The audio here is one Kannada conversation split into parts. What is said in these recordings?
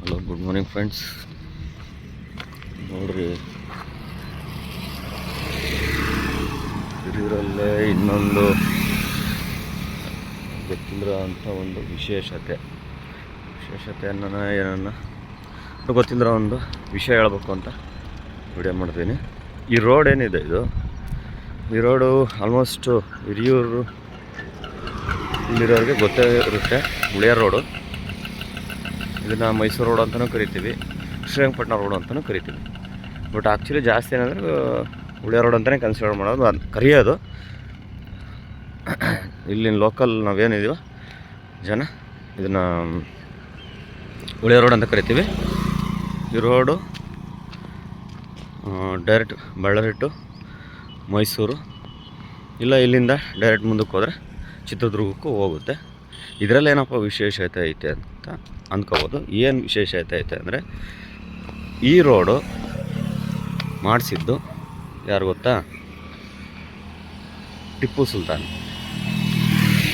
Hello, good morning friends. ನೋಡ್ರಿ, ಇದರಲ್ಲೇ ಇನ್ನೊಂದು ಗೊತ್ತಿಲ್ಲರ ಅಂಥ ಒಂದು ವಿಶೇಷತೆಯನ್ನು ಏನನ್ನ ಗೊತ್ತಿಲ್ಲರ ಒಂದು ವಿಷಯ ಹೇಳ್ಬೇಕು ಅಂತ ವಿಡಿಯೋ ಮಾಡ್ತೀನಿ. ಈ ರೋಡ್ ಏನಿದೆ, ಈ ರೋಡು ಆಲ್ಮೋಸ್ಟ್ ಹಿರಿಯೂರು ಇಲ್ಲಿರೋರಿಗೆ ಗೊತ್ತೇ ಇರುತ್ತೆ. ಉಳಿಯಾರ್ ರೋಡು, ಇದನ್ನು ಮೈಸೂರು ರೋಡ್ ಅಂತಲೂ ಕರಿತೀವಿ, ಶ್ರೀರಂಗಪಟ್ಟಣ ರೋಡ್ ಅಂತಲೂ ಕರಿತೀವಿ. ಬಟ್ ಆ್ಯಕ್ಚುಲಿ ಜಾಸ್ತಿ ಏನಂದರೆ ಉಳಿಯಾರ್ ರೋಡ್ ಅಂತಲೇ ಕನ್ಸಿಡರ್ ಮಾಡೋದು, ಅದು ಕರೆಯೋದು. ಇಲ್ಲಿನ ಲೋಕಲ್ ನಾವೇನಿದೀವೋ ಜನ ಇದನ್ನು ಉಳಿಯಾರ್ ರೋಡ್ ಅಂತ ಕರಿತೀವಿ. ಈ road direct Ballari to Mysuru, ಇಲ್ಲ ಇಲ್ಲಿಂದ ಡೈರೆಕ್ಟ್ ಮುಂದಕ್ಕೆ ಹೋದರೆ ಚಿತ್ರದುರ್ಗಕ್ಕೂ ಹೋಗುತ್ತೆ. ಇದರಲ್ಲಿ ಏನಪ್ಪ ವಿಶೇಷತೆ ಐತೆ ಅಂತ ಅಂದ್ಕೋಬೋದು. ಏನು ವಿಶೇಷತೆ ಐತೆ ಅಂದರೆ, ಈ ರೋಡು ಮಾಡಿಸಿದ್ದು ಯಾರು ಗೊತ್ತಾ? ಟಿಪ್ಪು ಸುಲ್ತಾನ್.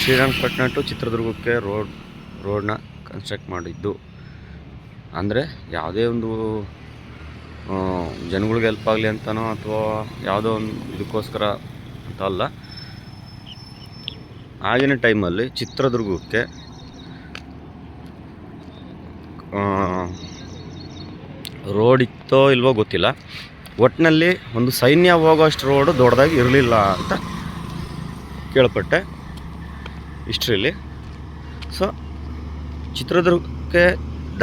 ಶ್ರೀರಂಗಪಟ್ಟಣ ಟು ಚಿತ್ರದುರ್ಗಕ್ಕೆ ರೋಡ್ನ ಕನ್ಸ್ಟ್ರಕ್ಟ್ ಮಾಡಿದ್ದು. ಅಂದರೆ ಯಾವುದೇ ಒಂದು ಜನಗಳಿಗೆ ಹೆಲ್ಪ್ ಆಗಲಿ ಅಂತನೋ ಅಥವಾ ಯಾವುದೋ ಒಂದು ಇದಕ್ಕೋಸ್ಕರ ಅಂತ ಅಲ್ಲ. ಆಗಿನ ಟೈಮಲ್ಲಿ ಚಿತ್ರದುರ್ಗಕ್ಕೆ ರೋಡ್ ಇತ್ತೋ ಇಲ್ವೋ ಗೊತ್ತಿಲ್ಲ, ಒಟ್ಟಿನಲ್ಲಿ ಒಂದು ಸೈನ್ಯ ಹೋಗೋಷ್ಟು ರೋಡು ದೊಡ್ಡದಾಗಿ ಇರಲಿಲ್ಲ ಅಂತ ಕೇಳ್ಪಟ್ಟೆ ಹಿಸ್ಟ್ರಿಲಿ. ಸೊ ಚಿತ್ರದುರ್ಗಕ್ಕೆ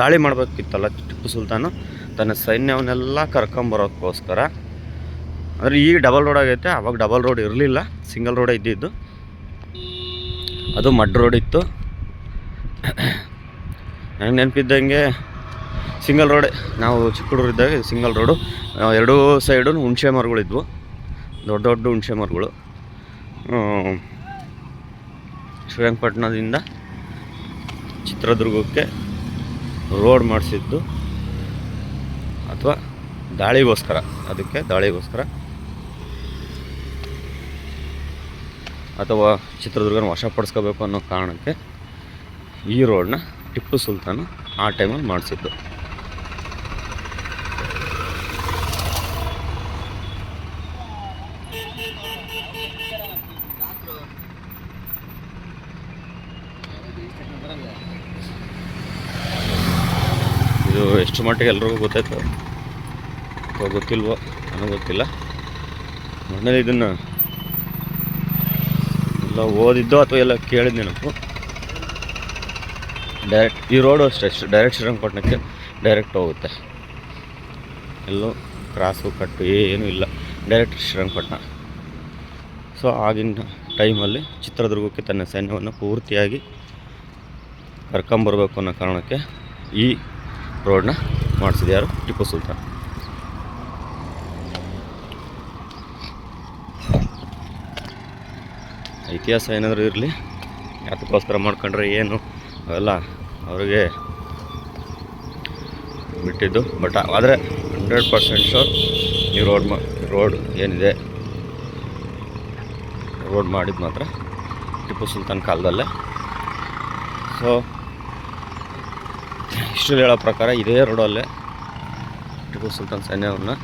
ದಾಳಿ ಮಾಡಬೇಕಿತ್ತಲ್ಲ ಟಿಪ್ಪು ಸುಲ್ತಾನು, ತನ್ನ ಸೈನ್ಯವನ್ನೆಲ್ಲ ಕರ್ಕೊಂಬರೋಕ್ಕೋಸ್ಕರ. ಅಂದರೆ ಈಗ ಡಬಲ್ ರೋಡ್ ಆಗೈತೆ, ಆವಾಗ ಡಬಲ್ ರೋಡ್ ಇರಲಿಲ್ಲ, ಸಿಂಗಲ್ ರೋಡೇ ಇದ್ದಿದ್ದು. ಅದು ಮಡ್ ರೋಡ್ ಇತ್ತು. ನನಗೆ ನೆನಪಿದ್ದಂಗೆ ಸಿಂಗಲ್ ರೋಡೆ. ನಾವು ಚಿಕ್ಕ ಹುಡುಗರಿದ್ದಾಗ ಸಿಂಗಲ್ ರೋಡು, ಎರಡೂ ಸೈಡು ಹುಣಸೆ ಮರಗಳಿದ್ವು, ದೊಡ್ಡ ದೊಡ್ಡ ಹುಣಸೆ ಮರಗಳು. ಶ್ರೀರಂಗಪಟ್ಟಣದಿಂದ ಚಿತ್ರದುರ್ಗಕ್ಕೆ ರೋಡ್ ಮಾಡಿಸಿದ್ದು ಅಥವಾ ದಾಳಿಗೋಸ್ಕರ, ದಾಳಿಗೋಸ್ಕರ ಅಥವಾ ಚಿತ್ರದುರ್ಗನ ವಶಪಡಿಸ್ಕೋಬೇಕು ಅನ್ನೋ ಕಾರಣಕ್ಕೆ ಈ ರೋಡನ್ನ ಟಿಪ್ಪು ಸುಲ್ತಾನು ಆ ಟೈಮಲ್ಲಿ ಮಾಡಿಸಿದ್ದು. ಇದು ಎಷ್ಟು ಮಟ್ಟಿಗೆ ಎಲ್ರಿಗೂ ಗೊತ್ತಾಯ್ತು ಅಥವಾ ಗೊತ್ತಿಲ್ವೋ ನನಗೆ ಗೊತ್ತಿಲ್ಲ. ಮೊನ್ನೆ ಇದನ್ನು ಎಲ್ಲ ಓದಿದ್ದೋ ಅಥವಾ ಎಲ್ಲ ಕೇಳಿದ ನೆನಪು. ಡೈರೆಕ್ಟ್ ಈ ರೋಡು ಅಷ್ಟೇ, ಡೈರೆಕ್ಟ್ ಶ್ರೀರಂಗಪಟ್ಟಣಕ್ಕೆ ಡೈರೆಕ್ಟ್ ಹೋಗುತ್ತೆ, ಎಲ್ಲೂ ಕ್ರಾಸು ಕಟ್ಟು ಏನೂ ಇಲ್ಲ, ಡೈರೆಕ್ಟ್ ಶ್ರೀರಂಗಪಟ್ಟಣ. ಸೊ ಆಗಿನ ಟೈಮಲ್ಲಿ ಚಿತ್ರದುರ್ಗಕ್ಕೆ ತನ್ನ ಸೈನ್ಯವನ್ನು ಪೂರ್ತಿಯಾಗಿ ಕರ್ಕೊಂಬರ್ಬೇಕು ಅನ್ನೋ ಕಾರಣಕ್ಕೆ ಈ ರೋಡನ್ನ ಮಾಡಿಸಿದ ಯಾರು? ಟಿಪ್ಪು ಸುಲ್ತಾನ್. ಇತಿಹಾಸ ಏನಾದರೂ ಇರಲಿ, ಯಾತಕ್ಕೋಸ್ಕರ ಮಾಡ್ಕೊಂಡ್ರೆ ಏನು ಅವೆಲ್ಲ ಅವ್ರಿಗೆ ಬಿಟ್ಟಿದ್ದು. ಬಟ್ ಆದರೆ 100% ಶೋರ್ ಈ ರೋಡ್ ಏನಿದೆ, ರೋಡ್ ಮಾಡಿದ್ದು ಮಾತ್ರ ಟಿಪ್ಪು ಸುಲ್ತಾನ್ ಕಾಲದಲ್ಲೇ. ಸೊ ಇಷ್ಟು ಹೇಳೋ ಪ್ರಕಾರ ಇದೇ ರೋಡಲ್ಲೇ ಟಿಪ್ಪು ಸುಲ್ತಾನ್ ಸೈನ್ಯವನ್ನು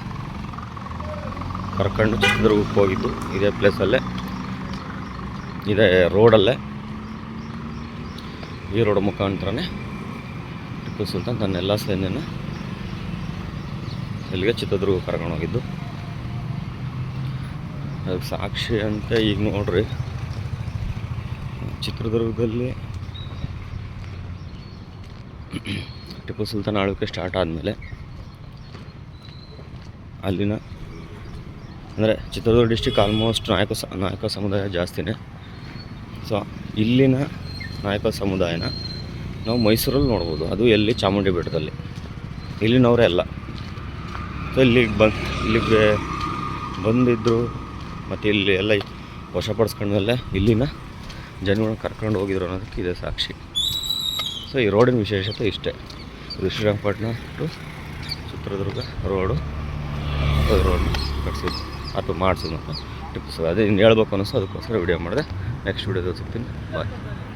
ಕರ್ಕೊಂಡು ಚಿತ್ರದುರ್ಗಕ್ಕೆ ಹೋಗಿದ್ದು, ಇದೇ ಪ್ಲೇಸಲ್ಲೇ, ಇದೇ ರೋಡಲ್ಲೇ. ಈ ರೋಡ್ ಮುಖಾಂತರನೇ ಟಿಪ್ಪು ಸುಲ್ತಾನ್ ತನ್ನೆಲ್ಲ ಸೈನ್ಯನ ಇಲ್ಲಿಗೆ ಚಿತ್ರದುರ್ಗ ಕರ್ಕೊಂಡು ಹೋಗಿದ್ದು. ಅದಕ್ಕೆ ಸಾಕ್ಷಿ ಅಂತ ಈಗ ನೋಡ್ರಿ, ಚಿತ್ರದುರ್ಗದಲ್ಲಿ ಟಿಪ್ಪು ಸುಲ್ತಾನ್ ಆಳ್ವಿಕೆ ಸ್ಟಾರ್ಟ್ ಆದಮೇಲೆ ಅಲ್ಲಿನ ಅಂದರೆ ಚಿತ್ರದುರ್ಗ ಡಿಸ್ಟಿಕ್ ಆಲ್ಮೋಸ್ಟ್ ನಾಯಕ ಸಮುದಾಯ ಜಾಸ್ತಿನೇ. ಸೊ ಇಲ್ಲಿನ ನಾಯಕ ಸಮುದಾಯನ ನಾವು ಮೈಸೂರಲ್ಲಿ ನೋಡ್ಬೋದು, ಅದು ಎಲ್ಲಿ? ಚಾಮುಂಡಿ ಬೆಟ್ಟದಲ್ಲಿ. ಇಲ್ಲಿನವರೇ ಅಲ್ಲ. ಸೊ ಇಲ್ಲಿಗೆ ಬಂದಿದ್ದರು ಮತ್ತು ಇಲ್ಲಿ ಎಲ್ಲ ವಶಪಡಿಸ್ಕೊಂಡ್ಮೇಲೆ ಇಲ್ಲಿನ ಜನಗಳನ್ನ ಕರ್ಕೊಂಡು ಹೋಗಿದ್ರು ಅನ್ನೋದಕ್ಕೆ ಇದೆ ಸಾಕ್ಷಿ. ಸೊ ಈ ರೋಡಿನ ವಿಶೇಷತೆ ಇಷ್ಟೇ. ಇದು ಶ್ರೀರಂಗಪಟ್ಟಣ ಟು ಚಿತ್ರದುರ್ಗ ರೋಡನ್ನ ಕಟ್ಸಿದ್ದು ಅಥವಾ ಮಾಡಿಸಿದ್ದು ಅಂತ ಟಿಪ್ಪು. ಅದೇ ಇನ್ನು ಹೇಳ್ಬೇಕು ಅನ್ನಿಸ್ತು, ಅದಕ್ಕೋಸ್ಕರ ವಿಡಿಯೋ ಮಾಡಿದೆ. ನೆಕ್ಸ್ಟ್ ವಿಡಿಯೋದಲ್ಲಿ ಸಿಗ್ತೀನಿ. ಬಾಯ್.